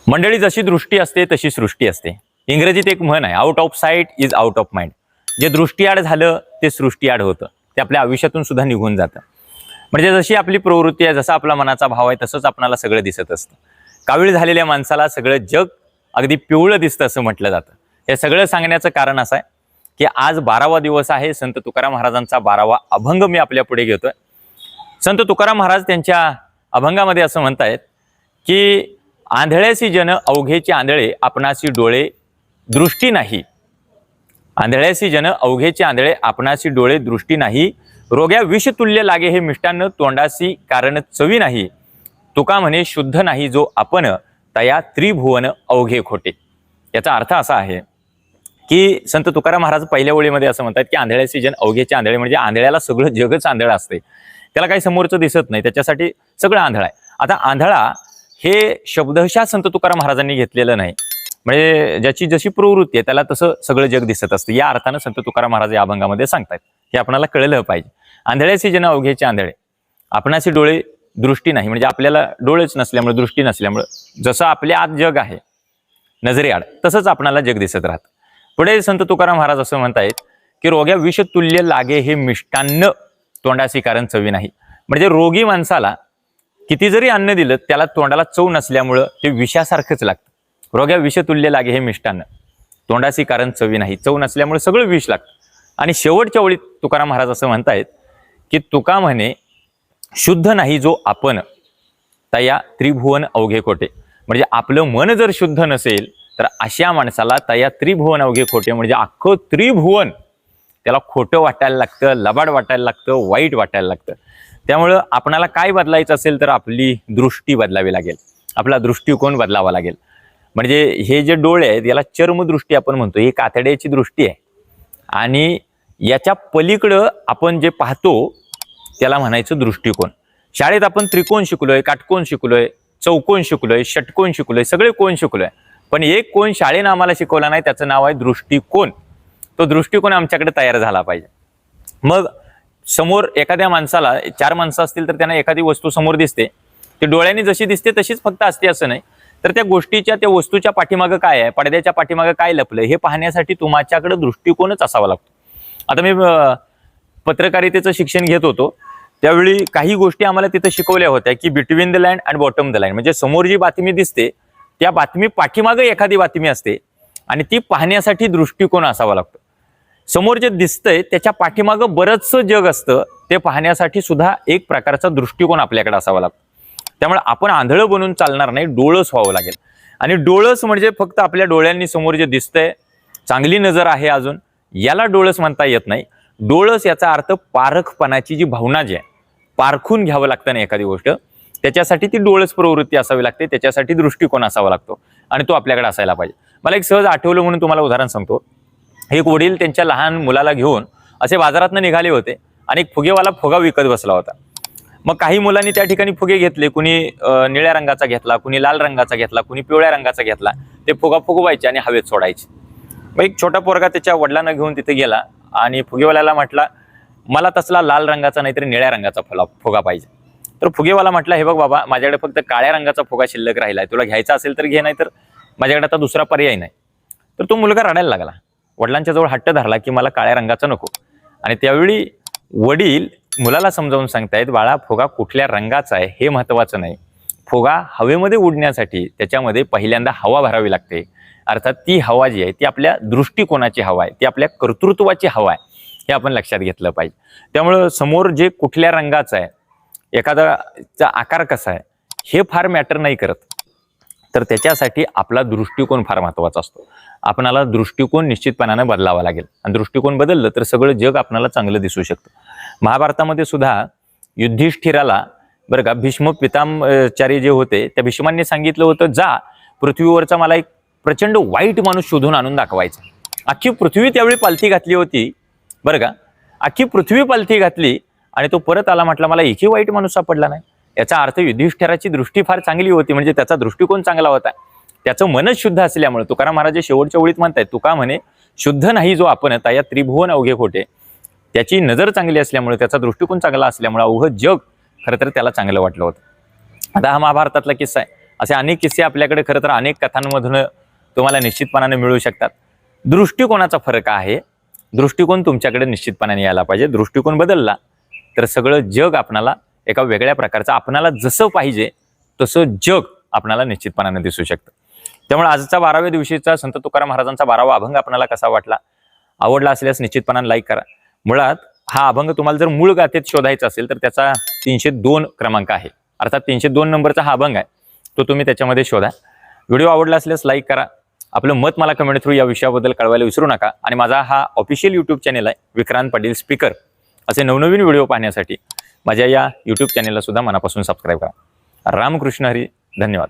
मंडळी, जशी दृष्टी असते तशी सृष्टी असते. इंग्रजीत एक म्हण आहे, out of site is out of mind. जे दृष्टीआड झालं ते सृष्टीआड होतं, ते आपल्या आयुष्यातून सुद्धा निघून जातं. म्हणजे जशी आपली प्रवृत्ती आहे, जसा आपला मनाचा भाव आहे, तसंच आपल्याला सगळं दिसत असतं. कावीळ झालेल्या माणसाला सगळं जग अगदी पिवळं दिसतं असं म्हटलं जातं. हे सगळं सांगण्याचं कारण असं आहे की आज 12वा दिवस आहे. संत तुकाराम महाराजांचा 12वा अभंग मी आपल्या पुढे घेतोय. संत तुकाराम महाराज त्यांच्या अभंगामध्ये असं म्हणतायत की आंधळ्यासी जन अवघेचे आंधळे, आपणासी डोळे दृष्टी नाही. आंधळ्यासी जन अवघेचे आंधळे, आपणासी डोळे दृष्टी नाही. रोग्या विषतुल्य लागे हे मिष्टान्न, तोंडासी कारण चवी नाही. तुका म्हणे शुद्ध नाही जो आपण, तया त्रिभुवन अवघे खोटे. याचा अर्थ असा आहे की संत तुकाराम महाराज पहिल्या ओळीमध्ये असं म्हणतात की आंधळ्यासी जन अवघेचे आंधळे, म्हणजे आंधळ्याला सगळं जगच आंधळ असते, त्याला काही समोरचं दिसत नाही, त्याच्यासाठी सगळं आंधळ आहे. आता आंधळा हे शब्दशः संत तुकाराम महाराजांनी घेतलेलं नाही, म्हणजे ज्याची जशी प्रवृत्ती आहे त्याला तसं सगळं जग दिसत असतं. या अर्थानं संत तुकाराम महाराज या अभंगामध्ये सांगतात, हे आपल्याला कळलं पाहिजे. आंधळ्यासी जन अवघेचे आंधळे, आपणासी डोळे दृष्टी नाही, म्हणजे आपल्याला डोळेच नसल्यामुळे, दृष्टी नसल्यामुळे जसं आपल्या आत जग आहे नजरेआड, तसंच आपणाला जग दिसत राहतं. पुढे संत तुकाराम महाराज असं म्हणतायत की रोग्या विषतुल्य लागे हे मिष्टान्न, तोंडासी कारण चवी नाही. म्हणजे रोगी माणसाला किती जरी अन्न दिलं त्याला तोंडाला चव नसल्यामुळं ते विषासारखंच लागतं. रोग्या विषतुल्य लागे हे मिष्टान्न, तोंडासी कारण चवी नाही. चव नसल्यामुळे सगळं विष लागतं. आणि शेवटच्या ओळीत तुकाराम महाराज असं म्हणतायत की तुका म्हणे शुद्ध नाही जो आपण, तया त्रिभुवन अवघे खोटे. म्हणजे आपलं मन जर शुद्ध नसेल तर अशा माणसाला तया त्रिभुवन अवघे खोटे, म्हणजे अख्खं त्रिभुवन त्याला खोटं वाटायला लागतं, लबाड वाटायला लागतं, वाईट वाटायला लागतं. त्यामुळं आपणाला काय बदलायचं असेल तर आपली दृष्टी बदलावी लागेल, आपला दृष्टिकोन बदलावा लागेल. म्हणजे हे जे डोळे आहेत याला चर्मदृष्टी आपण म्हणतो, ही कातड्याची दृष्टी आहे. आणि याच्या पलीकडं आपण जे पाहतो त्याला म्हणायचं दृष्टिकोन. शाळेत आपण त्रिकोण शिकलोय, काटकोन शिकलोय, चौकोन शिकलोय, षटकोन शिकलोय, सगळे कोण शिकलोय, पण एक कोण शाळेनं आम्हाला शिकवला नाही, त्याचं नाव आहे दृष्टिकोन. तो दृष्टिकोन आमच्याकडे तयार झाला पाहिजे. मग समोर एखाद्या माणसाला 4 माणसं असतील तर त्यांना एखादी वस्तू समोर दिसते, ती डोळ्यांनी जशी दिसते तशीच फक्त असते असं नाही, तर त्या गोष्टीच्या, त्या वस्तूच्या पाठीमागं काय आहे, पडद्याच्या पाठीमागं काय लपलं, हे पाहण्यासाठी तुमच्याकडे दृष्टिकोनच असावा लागतो. आता मी पत्रकारितेचं शिक्षण घेत होतो त्यावेळी काही गोष्टी आम्हाला तिथं शिकवल्या होत्या की between the line and bottom the line. म्हणजे समोर जी बातमी दिसते त्या बातमी पाठीमागं एखादी बातमी असते आणि ती पाहण्यासाठी दृष्टिकोन असावा लागतो. समोर जे दिसतंय त्याच्या पाठीमागं बरंचसं जग असतं, ते पाहण्यासाठी सुद्धा एक प्रकारचा दृष्टिकोन आपल्याकडे असावा लागतो. त्यामुळे आपण आंधळं बनून चालणार नाही, डोळस व्हावं लागेल. आणि डोळस म्हणजे फक्त आपल्या डोळ्यांनी समोर जे दिसतंय, चांगली नजर आहे अजून, याला डोळस म्हणता येत नाही. डोळस याचा अर्थ पारखपणाची जी भावना जी आहे, पारखून घ्यावं लागतं ना एखादी गोष्ट, त्याच्यासाठी ती डोळस प्रवृत्ती असावी लागते, त्याच्यासाठी दृष्टिकोन असावा लागतो आणि तो आपल्याकडे असायला पाहिजे. मला एक सहज आठवलं म्हणून तुम्हाला उदाहरण सांगतो. एक वडील त्यांच्या लहान मुलाला घेऊन असे बाजारातनं निघाले होते आणि एक फुगेवाला फुगा विकत बसला होता. मग काही मुलांनी त्या ठिकाणी फुगे घेतले, कुणी निळ्या रंगाचा घेतला, कुणी लाल रंगाचा घेतला, कुणी पिवळ्या रंगाचा घेतला. ते फुगा फुगवायचे आणि हवेत सोडायचे. मग एक छोटा पोरगा त्याच्या वडिलांना घेऊन तिथे गेला आणि फुगेवाल्याला म्हटला, मला तसला लाल रंगाचा नाहीतरी निळ्या रंगाचा फुगा पाहिजे. तर फुगेवाला म्हटला, हे बघ बाबा, माझ्याकडे फक्त काळ्या रंगाचा फुगा शिल्लक राहिलाय, तुला घ्यायचा असेल तर घे, नाही तर माझ्याकडे आता दुसरा पर्याय नाही. तर तो मुलगा रडायला लागला. वडिलांच्या जवळ हट्ट धरला की मला काळ्या रंगाचा नको. आणि त्यावेळी वडील मुलाला समजावून सांगतायत, बाळा, फुगा कुठल्या रंगाचा आहे हे महत्वाचं नाही, फुगा हवेमध्ये उडण्यासाठी त्याच्यामध्ये पहिल्यांदा हवा भरावी लागते. अर्थात ती हवा जी आहे ती आपल्या दृष्टिकोनाची हवा आहे, ती आपल्या कर्तृत्वाची हवा आहे, हे आपण लक्षात घेतलं पाहिजे. त्यामुळं समोर जे कुठल्या रंगाचं आहे, एखादाचा आकार कसा आहे, हे फार मॅटर नाही करत, तर त्याच्यासाठी आपला दृष्टिकोन फार महत्वाचा असतो. आपणाला दृष्टिकोन निश्चितपणानं बदलावा लागेल आणि दृष्टिकोन बदललं तर सगळं जग आपल्याला चांगलं दिसू शकतं. महाभारतामध्ये सुद्धा युधिष्ठिराला बरं का, भीष्म पितामचारी जे होते त्या भीष्मांनी सांगितलं होतं, जा पृथ्वीवरचा मला एक प्रचंड वाईट माणूस शोधून आणून दाखवायचा. अख्खी पृथ्वी त्यावेळी पालथी घातली होती बरं का, अख्खी पृथ्वी पालथी घातली आणि तो परत आला, म्हटला मला एकही वाईट माणूस सापडला नाही. याचा अर्थ युधिष्ठिराची दृष्टी फार चांगली होती, म्हणजे त्याचा दृष्टिकोन चांगला होता, त्याचं मनच शुद्ध असल्यामुळे. तुकाराम महाराज शेवटच्या ओळीत म्हणतायत, तुका म्हणे शुद्ध नाही जो आपण, तया त्रिभुवन अवघे खोटे. त्याची नजर चांगली असल्यामुळे, त्याचा दृष्टिकोन चांगला असल्यामुळे अवघं जग खरं तर त्याला चांगलं वाटलं होतं. आता हा महाभारतातला किस्सा आहे. असे अनेक किस्से आपल्याकडे खरं तर अनेक कथांमधून तुम्हाला निश्चितपणाने मिळू शकतात. दृष्टिकोनाचा फरक आहे. दृष्टिकोन तुमच्याकडे निश्चितपणाने यायला पाहिजे. दृष्टिकोन बदलला तर सगळं जग आपणाला एका वेगळ्या प्रकारचं, आपणाला जसं पाहिजे तसं जग आपणाला निश्चितपणाने दिसू शकतं. त्यामुळे आजचा 12व्या दिवशीचा संत तुकाराम महाराजांचा 12वा अभंग आपल्याला कसा वाटला, आवडला असल्यास निश्चितपणाने लाईक करा. मुळात हा अभंग तुम्हाला जर मूळ गाथेत शोधायचा असेल तर त्याचा 302 क्रमांक आहे. अर्थात 302 नंबरचा हा अभंग आहे, तो तुम्ही त्याच्यामध्ये शोधा. व्हिडिओ आवडला असल्यास लाईक करा. आपलं मत मला कमेंट थ्रू या विषयाबद्दल कळवायला विसरू नका. आणि माझा हा ऑफिशियल यूट्यूब चॅनल आहे विक्रांत पाटील स्पीकर. असे नवनवीन व्हिडिओ पाहण्यासाठी माझ्या या यूट्यूब चॅनलला सुद्धा मनापासून सबस्क्राईब करा. रामकृष्ण हरी. धन्यवाद.